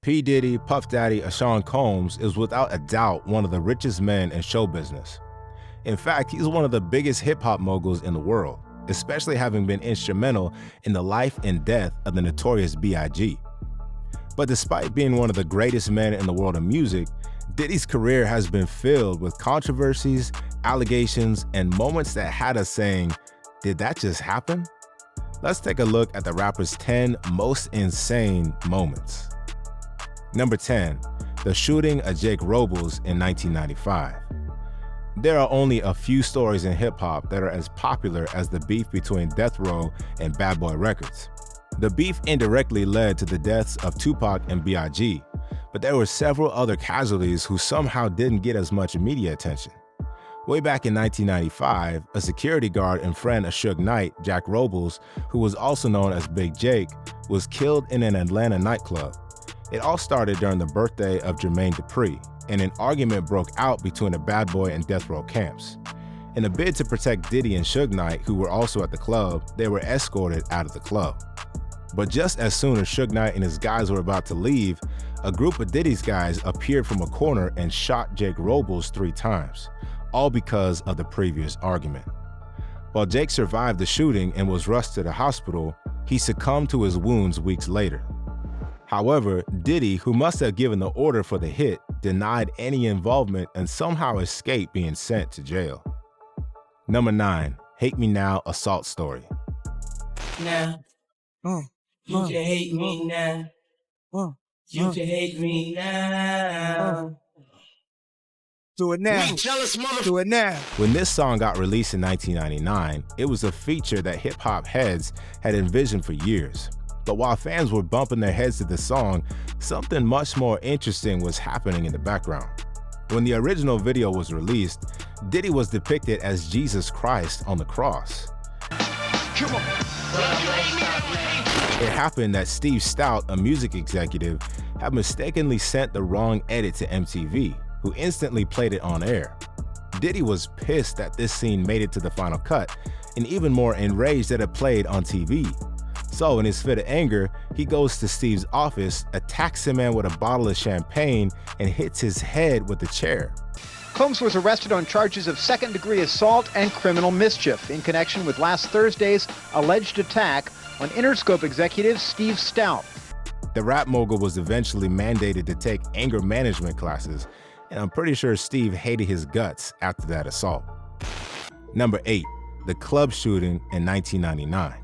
P. Diddy, Puff Daddy, or Sean Combs is without a doubt one of the richest men in show business. In fact, he's one of the biggest hip-hop moguls in the world, especially having been instrumental in the life and death of the notorious B.I.G. But despite being one of the greatest men in the world of music, Diddy's career has been filled with controversies, allegations, and moments that had us saying, did that just happen? Let's take a look at the rapper's 10 most insane moments. Number 10, the shooting of Jake Robles in 1995. There are only a few stories in hip-hop that are as popular as the beef between Death Row and Bad Boy Records. The beef indirectly led to the deaths of Tupac and B.I.G., but there were several other casualties who somehow didn't get as much media attention. Way back in 1995, a security guard and friend of Suge Knight, Jack Robles, who was also known as Big Jake, was killed in an Atlanta nightclub. It all started during the birthday of Jermaine Dupri, and an argument broke out between the Bad Boy and Death Row camps. In a bid to protect Diddy and Suge Knight, who were also at the club, they were escorted out of the club. But just as soon as Suge Knight and his guys were about to leave, a group of Diddy's guys appeared from a corner and shot Jake Robles 3 times, all because of the previous argument. While Jake survived the shooting and was rushed to the hospital, he succumbed to his wounds weeks later. However, Diddy, who must have given the order for the hit, denied any involvement and somehow escaped being sent to jail. Number 9, Hate Me Now assault story. Now, you can hate me now. You can hate me now. Do it now. Do it now. When this song got released in 1999, it was a feature that hip-hop heads had envisioned for years. But while fans were bumping their heads to the song, something much more interesting was happening in the background. When the original video was released, Diddy was depicted as Jesus Christ on the cross. Come on. It happened that Steve Stout, a music executive, had mistakenly sent the wrong edit to MTV, who instantly played it on air. Diddy was pissed that this scene made it to the final cut, and even more enraged that it played on TV. So in his fit of anger, he goes to Steve's office, attacks the man with a bottle of champagne, and hits his head with the chair. Combs was arrested on charges of second-degree assault and criminal mischief in connection with last Thursday's alleged attack on Interscope executive Steve Stout. The rap mogul was eventually mandated to take anger management classes, and I'm pretty sure Steve hated his guts after that assault. Number 8, the club shooting in 1999.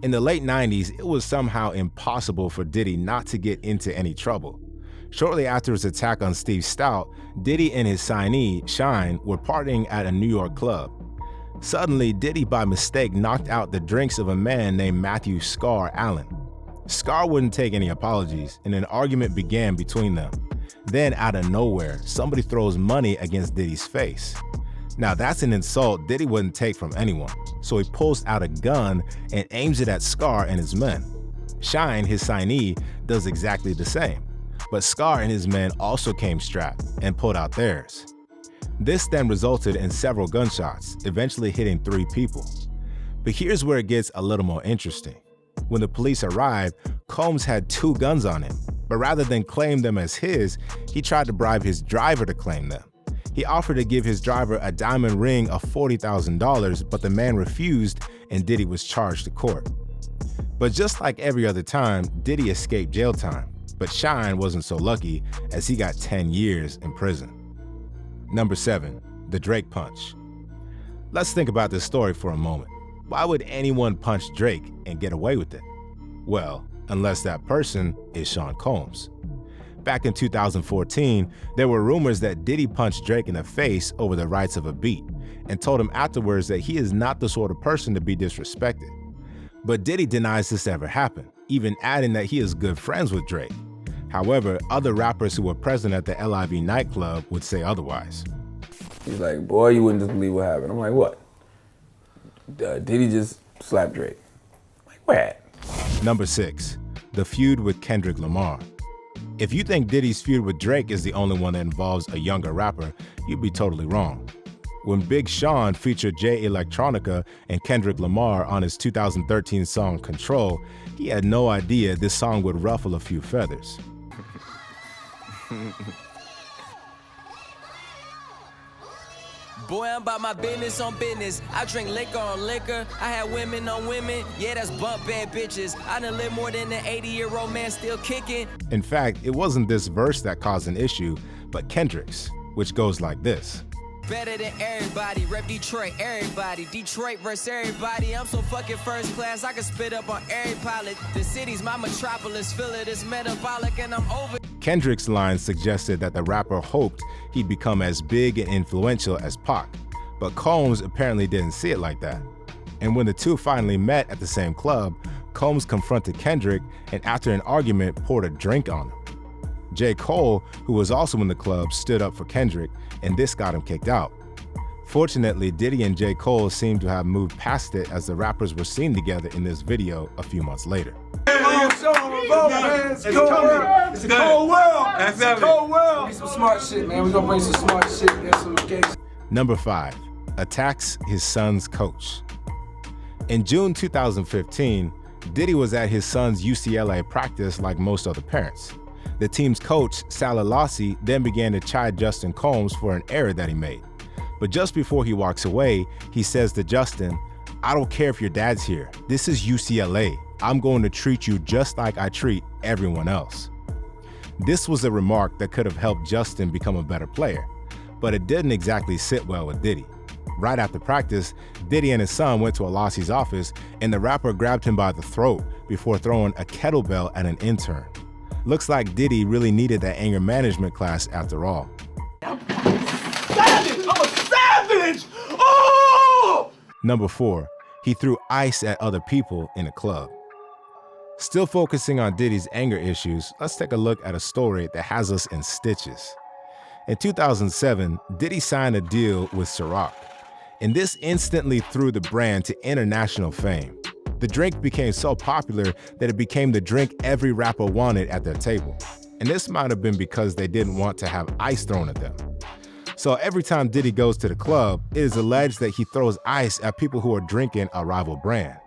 In the late 90s, it was somehow impossible for Diddy not to get into any trouble. Shortly after his attack on Steve Stout, Diddy and his signee, Shine, were partying at a New York club. Suddenly, Diddy by mistake knocked out the drinks of a man named Matthew Scar Allen. Scar wouldn't take any apologies, and an argument began between them. Then, out of nowhere, somebody throws money against Diddy's face. Now that's an insult Diddy wouldn't take from anyone, so he pulls out a gun and aims it at Scar and his men. Shine, his signee, does exactly the same, but Scar and his men also came strapped and pulled out theirs. This then resulted in several gunshots, eventually hitting 3 people. But here's where it gets a little more interesting. When the police arrived, Combs had 2 guns on him, but rather than claim them as his, he tried to bribe his driver to claim them. He offered to give his driver a diamond ring of $40,000, but the man refused and Diddy was charged to court. But just like every other time, Diddy escaped jail time, but Shine wasn't so lucky as he got 10 years in prison. Number 7, the Drake punch. Let's think about this story for a moment. Why would anyone punch Drake and get away with it? Well, unless that person is Sean Combs. Back in 2014, there were rumors that Diddy punched Drake in the face over the rights of a beat and told him afterwards that he is not the sort of person to be disrespected. But Diddy denies this ever happened, even adding that he is good friends with Drake. However, other rappers who were present at the LIV nightclub would say otherwise. He's like, boy, you wouldn't just believe what happened. I'm like, what? Diddy just slapped Drake. I'm like, where at? Number 6, the feud with Kendrick Lamar. If you think Diddy's feud with Drake is the only one that involves a younger rapper, you'd be totally wrong. When Big Sean featured Jay Electronica and Kendrick Lamar on his 2013 song Control, he had no idea this song would ruffle a few feathers. Boy, I'm about my business on business. I drink liquor on liquor. I had women on women. Yeah, that's bump bad bitches. I done lived more than an 80-year-old man still kicking. In fact, it wasn't this verse that caused an issue, but Kendrick's, which goes like this. Better than everybody, rep Detroit, everybody. Detroit versus everybody. I'm so fucking first class, I can spit up on every pilot. The city's my metropolis, feel it is metabolic, and I'm over. Kendrick's line suggested that the rapper hoped he'd become as big and influential as Pac, but Combs apparently didn't see it like that. And when the two finally met at the same club, Combs confronted Kendrick and after an argument poured a drink on him. J. Cole, who was also in the club, stood up for Kendrick, and this got him kicked out. Fortunately, Diddy and J. Cole seemed to have moved past it as the rappers were seen together in this video a few months later. It's a cold world. It's a cold world. Need some smart shit, man. We gonna bring some smart shit. Get some gangsta. Number 5, attacks his son's coach. In June 2015, Diddy was at his son's UCLA practice like most other parents. The team's coach, Sally Lassie, then began to chide Justin Combs for an error that he made. But just before he walks away, he says to Justin, "I don't care if your dad's here. This is UCLA. I'm going to treat you just like I treat everyone else." This was a remark that could have helped Justin become a better player, but it didn't exactly sit well with Diddy. Right after practice, Diddy and his son went to Lassie's office, and the rapper grabbed him by the throat before throwing a kettlebell at an intern. Looks like Diddy really needed that anger management class after all. Savage! I'm a savage! Oh! Number 4, he threw ice at other people in a club. Still focusing on Diddy's anger issues, let's take a look at a story that has us in stitches. In 2007, Diddy signed a deal with Ciroc, and this instantly threw the brand to international fame. The drink became so popular that it became the drink every rapper wanted at their table. And this might have been because they didn't want to have ice thrown at them. So every time Diddy goes to the club, it is alleged that he throws ice at people who are drinking a rival brand.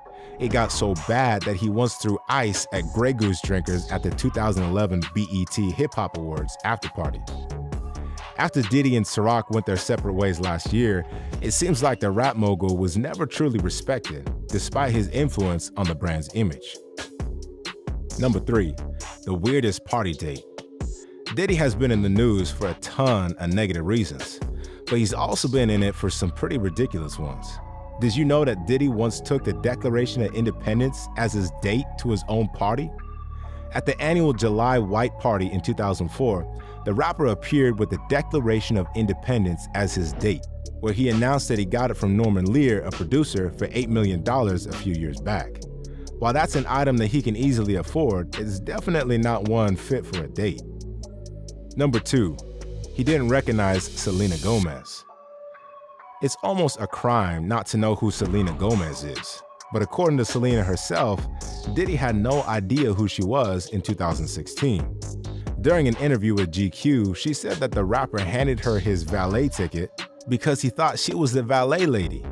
It got so bad that he once threw ice at Grey Goose drinkers at the 2011 BET Hip Hop Awards after party. After Diddy and Ciroc went their separate ways last year, it seems like the rap mogul was never truly respected, despite his influence on the brand's image. Number 3, the weirdest party date. Diddy has been in the news for a ton of negative reasons, but he's also been in it for some pretty ridiculous ones. Did you know that Diddy once took the Declaration of Independence as his date to his own party? At the annual July White Party in 2004, the rapper appeared with the Declaration of Independence as his date, where he announced that he got it from Norman Lear, a producer, for $8 million a few years back. While that's an item that he can easily afford, it's definitely not one fit for a date. Number 2, he didn't recognize Selena Gomez. It's almost a crime not to know who Selena Gomez is, but according to Selena herself, Diddy had no idea who she was in 2016. During an interview with GQ, she said that the rapper handed her his valet ticket because he thought she was the valet lady.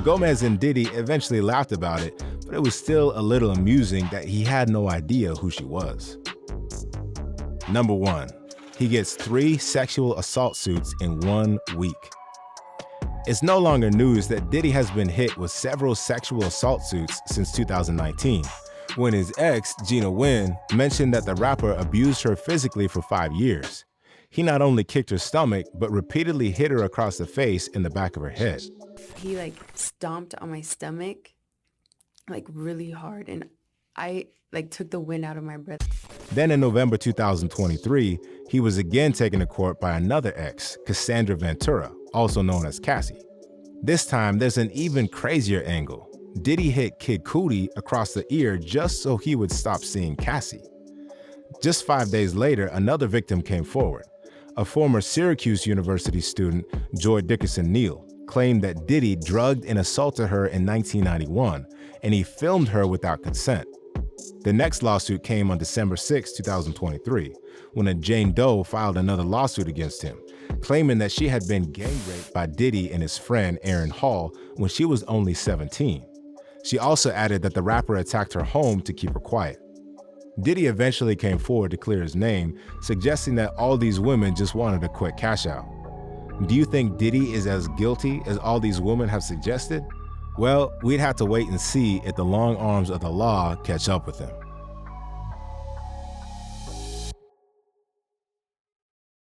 Gomez and Diddy eventually laughed about it, but it was still a little amusing that he had no idea who she was. Number 1, he gets 3 sexual assault suits in 1 week. It's no longer news that Diddy has been hit with several sexual assault suits since 2019, when his ex, Gina Wynn, mentioned that the rapper abused her physically for 5 years. He not only kicked her stomach, but repeatedly hit her across the face and the back of her head. He stomped on my stomach really hard, and I took the wind out of my breath. Then in November 2023, he was again taken to court by another ex, Cassandra Ventura, also known as Cassie. This time, there's an even crazier angle. Diddy hit Kid Cudi across the ear just so he would stop seeing Cassie. Just 5 days later, another victim came forward. A former Syracuse University student, Joy Dickerson Neal, claimed that Diddy drugged and assaulted her in 1991, and he filmed her without consent. The next lawsuit came on December 6, 2023, when a Jane Doe filed another lawsuit against him, claiming that she had been gang raped by Diddy and his friend Aaron Hall when she was only 17. She also added that the rapper attacked her home to keep her quiet. Diddy eventually came forward to clear his name, suggesting that all these women just wanted a quick cash out. Do you think Diddy is as guilty as all these women have suggested? Well, we'd have to wait and see if the long arms of the law catch up with him.